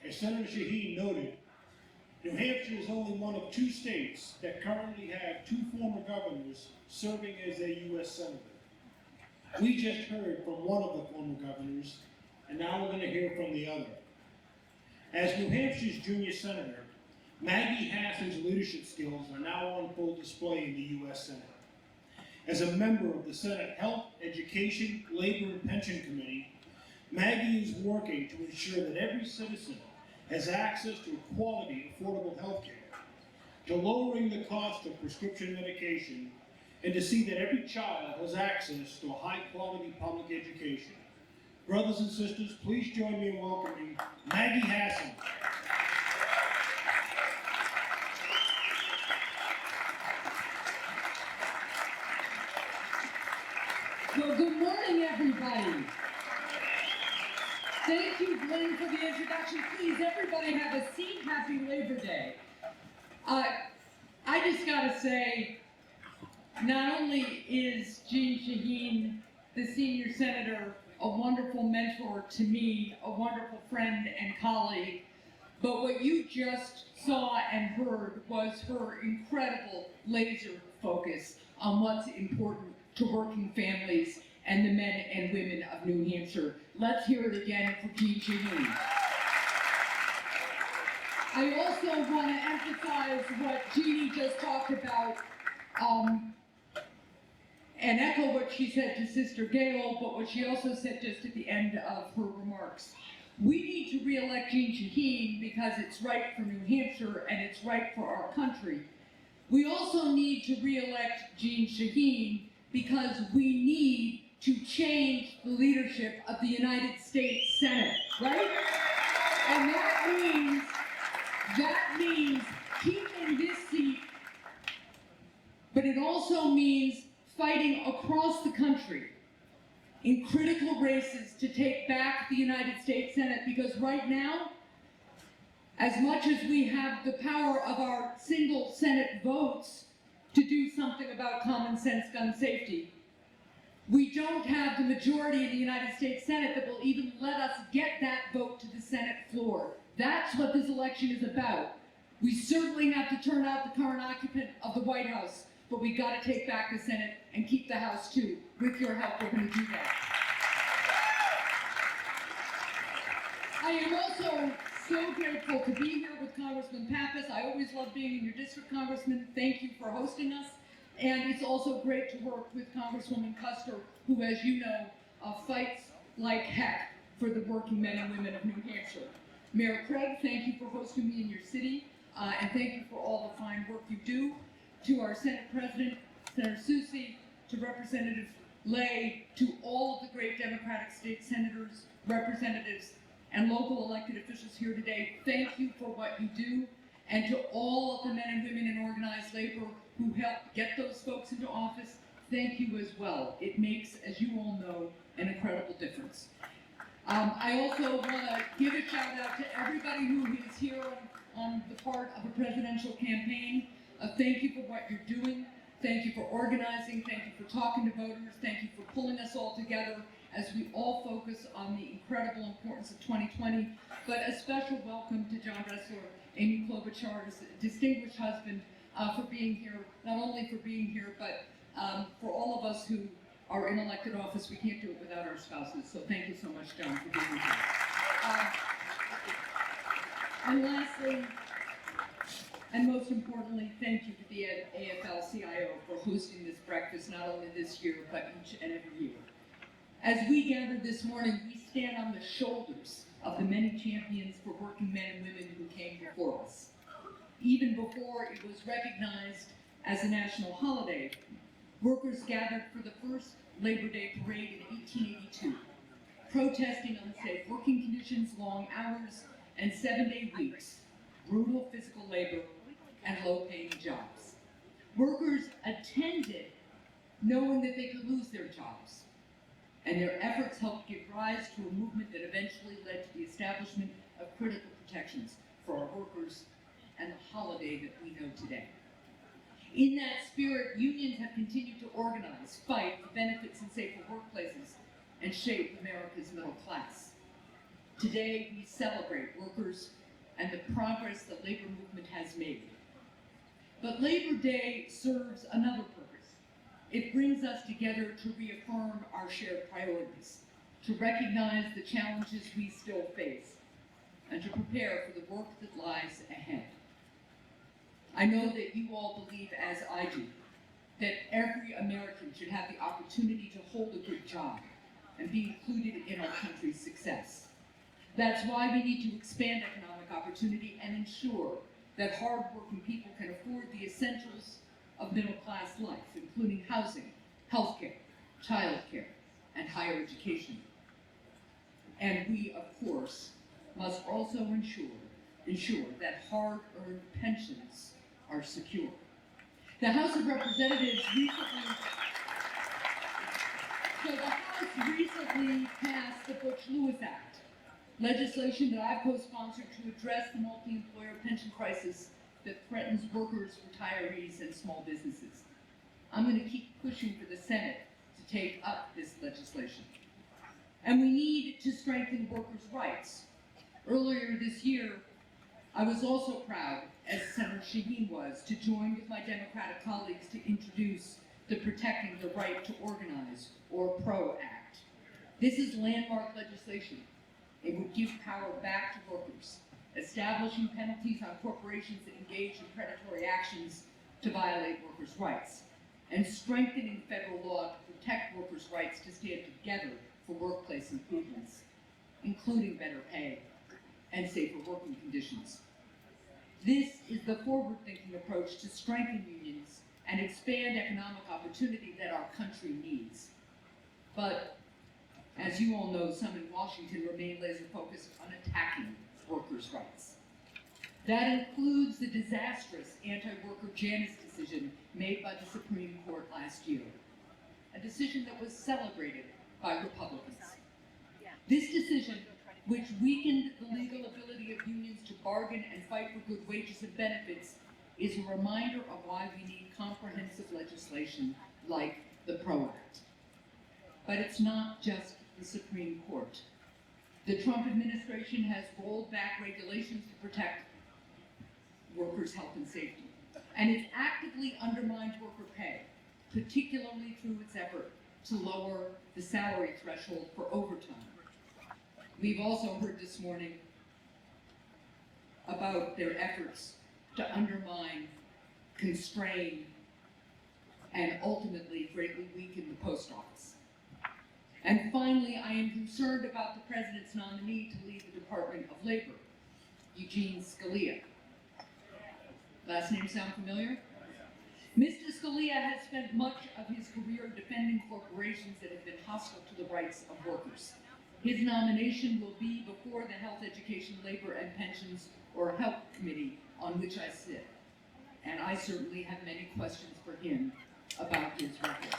As Senator Shaheen noted, New Hampshire is only one of 2 states that currently have 2 former governors serving as a U.S. Senator. We just heard from one of the former governors, and now we're going to hear from the other. As New Hampshire's junior senator, Maggie Hasson's leadership skills are now on full display in the U.S. Senate. As a member of the Senate Health, Education, Labor, and Pension Committee, Maggie is working to ensure that every citizen has access to quality, affordable health care, to lowering the cost of prescription medication, and to see that every child has access to a high-quality public education. Brothers and sisters, please join me in welcoming Maggie Hasson. Well, good morning, everybody. Thank you, Glenn, for the introduction. Please, everybody have a seat. Happy Labor Day. I just gotta say, not only is Jean Shaheen, the senior senator, a wonderful mentor to me, a wonderful friend and colleague, but what you just saw and heard was her incredible laser focus on what's important to working families and the men and women of New Hampshire. Let's hear it again for Jean Shaheen. I also want to emphasize what Jeannie just talked about, and echo what she said to Sister Gail, but what she also said just at the end of her remarks. We need to re-elect Jean Shaheen because it's right for New Hampshire and it's right for our country. We also need to re-elect Jean Shaheen because we need to change the leadership of the United States Senate, right? And that means keeping this seat, but it also means fighting across the country in critical races to take back the United States Senate, because right now, as much as we have the power of our single Senate votes to do something about common sense gun safety, we don't have the majority in the United States Senate that will even let us get that vote to the Senate floor. That's what this election is about. We certainly have to turn out the current occupant of the White House, but we got to take back the Senate and keep the House too. With your help, we're going to do that. I am also so grateful to be here with Congressman Pappas. I always love being in your district, Congressman. Thank you for hosting us. And it's also great to work with Congresswoman Custer, who, as you know, fights like heck for the working men and women of New Hampshire. Mayor Craig, thank you for hosting me in your city, and thank you for all the fine work you do. To our Senate President, Senator Susie, to Representative Lay, to all of the great Democratic state senators, representatives, and local elected officials here today, thank you for what you do. And to all of the men and women in organized labor who helped get those folks into office, thank you as well. It makes, as you all know, an incredible difference. I also want to give a shout out to everybody who is here on the part of a presidential campaign. Thank you for what you're doing. Thank you for organizing. Thank you for talking to voters. Thank you for pulling us all together as we all focus on the incredible importance of 2020. But a special welcome to John Ressler, Amy Klobuchar's distinguished husband, for being here, not only for being here, but for all of us who are in elected office. We can't do it without our spouses. So thank you so much, John, for being here. And lastly, and most importantly, thank you to the AFL-CIO for hosting this breakfast, not only this year, but each and every year. As we gather this morning, we stand on the shoulders of the many champions for working men and women who came before us. Even before it was recognized as a national holiday, workers gathered for the first Labor Day parade in 1882, protesting unsafe working conditions, long hours, and 7-day weeks, brutal physical labor, and low-paying jobs. Workers attended knowing that they could lose their jobs, and their efforts helped give rise to a movement that eventually led to the establishment of critical protections for our workers and the holiday that we know today. In that spirit, unions have continued to organize, fight for benefits and safer workplaces, and shape America's middle class. Today, we celebrate workers and the progress the labor movement has made. But Labor Day serves another purpose. It brings us together to reaffirm our shared priorities, to recognize the challenges we still face, and to prepare for the work that lies ahead. I know that you all believe, as I do, that every American should have the opportunity to hold a good job and be included in our country's success. That's why we need to expand economic opportunity and ensure that hardworking people can afford the essentials of middle-class life, including housing, healthcare, childcare, and higher education. And we, of course, must also ensure that hard-earned pensions are secure. The House of Representatives recently passed the Butch-Lewis Act, legislation that I've co-sponsored to address the multi-employer pension crisis that threatens workers, retirees, and small businesses. I'm going to keep pushing for the Senate to take up this legislation. And we need to strengthen workers' rights. Earlier this year, I was also proud, as Senator Shaheen was, to join with my Democratic colleagues to introduce the Protecting the Right to Organize, or PRO Act. This is landmark legislation. It would give power back to workers, establishing penalties on corporations that engage in predatory actions to violate workers' rights, and strengthening federal law to protect workers' rights to stand together for workplace improvements, including better pay and safer working conditions. This is the forward-thinking approach to strengthen unions and expand economic opportunity that our country needs. But, as you all know, some in Washington remain laser-focused on attacking workers' rights. That includes the disastrous anti-worker Janus decision made by the Supreme Court last year, a decision that was celebrated by Republicans. This decision, which weakened the legal ability of unions to bargain and fight for good wages and benefits, is a reminder of why we need comprehensive legislation like the PRO Act. But it's not just the Supreme Court. The Trump administration has rolled back regulations to protect workers' health and safety, and it's actively undermined worker pay, particularly through its effort to lower the salary threshold for overtime. We've also heard this morning about their efforts to undermine, constrain, and ultimately greatly weaken the post office. And finally, I am concerned about the president's nominee to lead the Department of Labor, Eugene Scalia. Last name sound familiar? Mr. Scalia has spent much of his career defending corporations that have been hostile to the rights of workers. His nomination will be before the Health, Education, Labor, and Pensions, or HELP Committee, on which I sit. And I certainly have many questions for him about his record.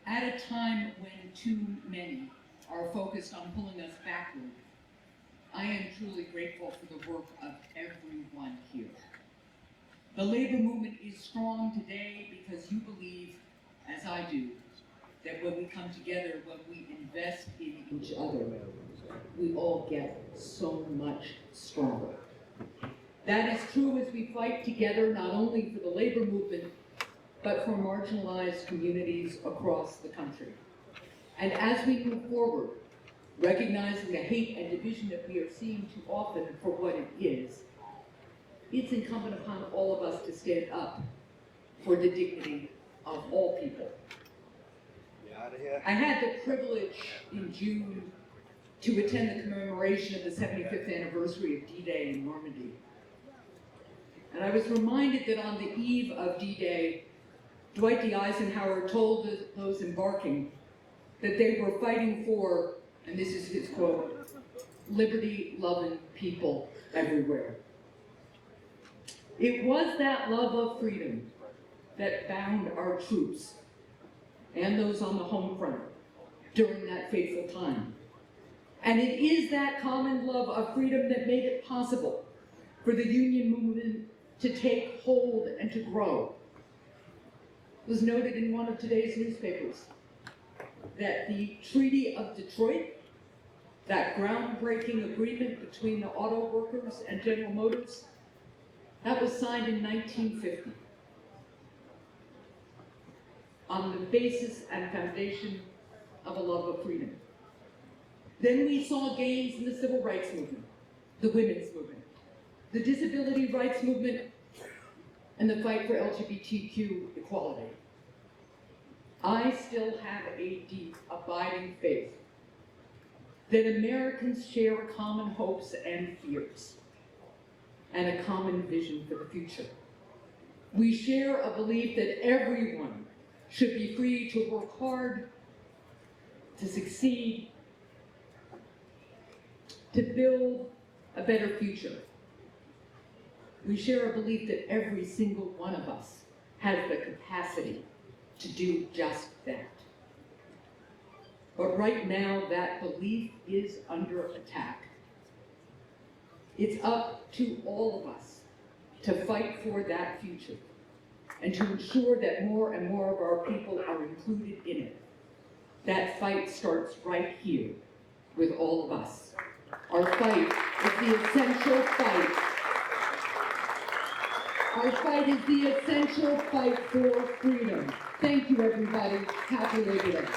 At a time when too many are focused on pulling us backward, I am truly grateful for the work of everyone here. The labor movement is strong today because you believe, as I do, that when we come together, when we invest in each other, we all get so much stronger. That is true as we fight together not only for the labor movement, but for marginalized communities across the country. And as we move forward, recognizing the hate and division that we are seeing too often for what it is, it's incumbent upon all of us to stand up for the dignity of all people. I had the privilege in June to attend the commemoration of the 75th anniversary of D-Day in Normandy. And I was reminded that on the eve of D-Day, Dwight D. Eisenhower told those embarking that they were fighting for, and this is his quote, liberty-loving people everywhere. It was that love of freedom that bound our troops and those on the home front during that fateful time. And it is that common love of freedom that made it possible for the union movement to take hold and to grow. was noted in one of today's newspapers that the Treaty of Detroit, that groundbreaking agreement between the auto workers and General Motors, that was signed in 1950 on the basis and foundation of a love of freedom. Then we saw gains in the civil rights movement, the women's movement, the disability rights movement, and the fight for LGBTQ equality. I still have a deep, abiding faith that Americans share common hopes and fears, and a common vision for the future. We share a belief that everyone should be free to work hard, to succeed, to build a better future. We share a belief that every single one of us has the capacity to do just that. But right now, that belief is under attack. It's up to all of us to fight for that future and to ensure that more and more of our people are included in it. That fight starts right here with all of us. Our fight is the essential fight. Our fight is the essential fight for freedom. Thank you, everybody. Happy Labor Day.